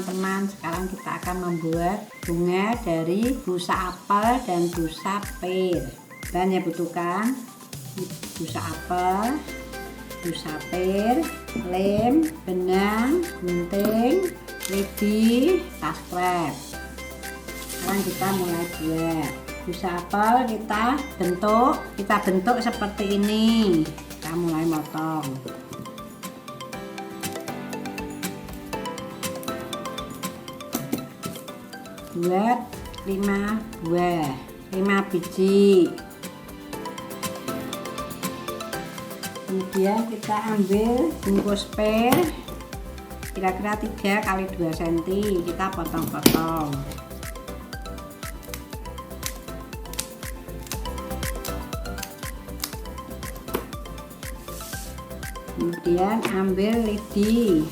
teman-teman. Sekarang kita akan membuat bunga dari busa apel dan busa pir. Bahan yang dibutuhkan: busa apel, busa pir, lem, benang, gunting, lidi, tas klep. Sekarang kita mulai buat. Busa apel kita bentuk seperti ini. Kita mulai motong. Buat 5 buah, 5 biji. Kemudian kita ambil bungkus pir kira-kira 3 kali 2 cm, kita potong-potong. Kemudian ambil lidi,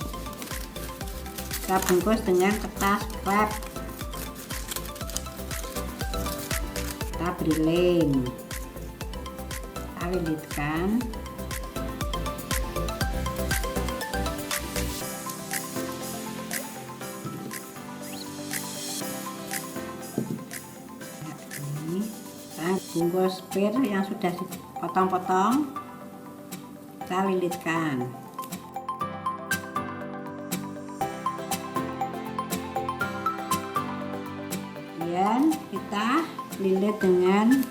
kita bungkus dengan kertas klep, kita beri lem, kita lilitkan. Nah, bungkus pir yang sudah dipotong-potong kita lilitkan. Kemudian kita lilit dengan,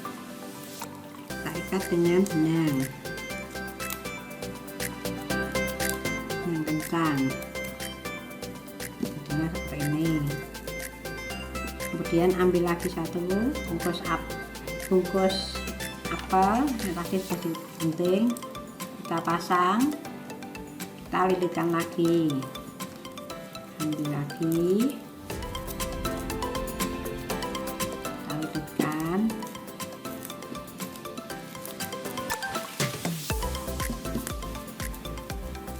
kita ikat dengan benang yang kencang, jadinya seperti ini. Kemudian ambil lagi satu bungkus apel yang tadi sudah digunting, kita pasang, kita lilitkan lagi, ambil lagi, kita lilitkan,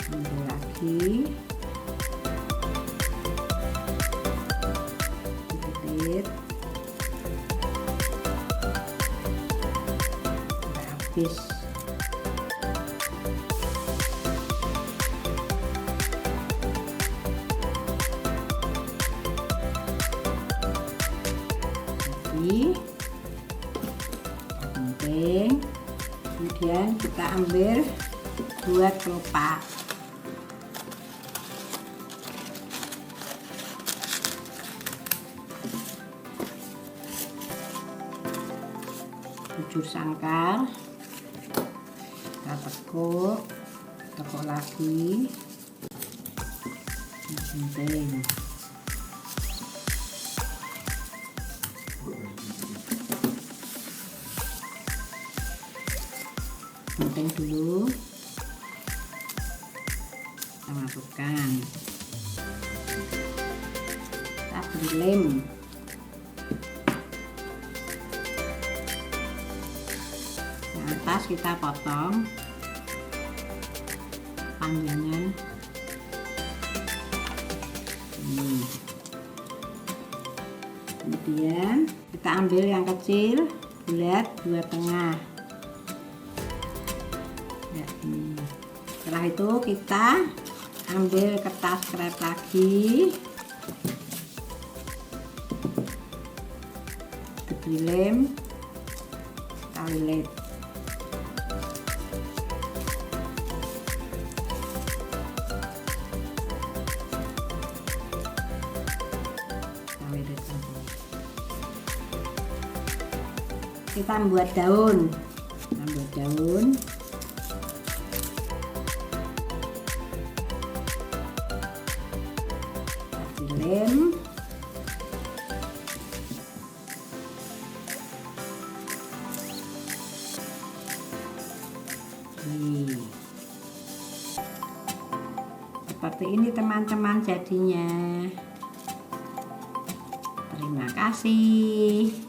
ambil lagi, lilit, sampai habis. Penting. Kemudian kita ambil 2 kelopak, tujuh sangkar, kita tekuk lagi. Penting. Gunting dulu, kita masukkan, kita beri lem, yang atas kita potong panjangnya ini. Kemudian kita ambil yang kecil, bulat 2 tengah. Setelah itu kita ambil kertas krep lagi, diberi lem, kita lilit. Kita membuat daun, lem, seperti ini teman-teman jadinya. Terima kasih.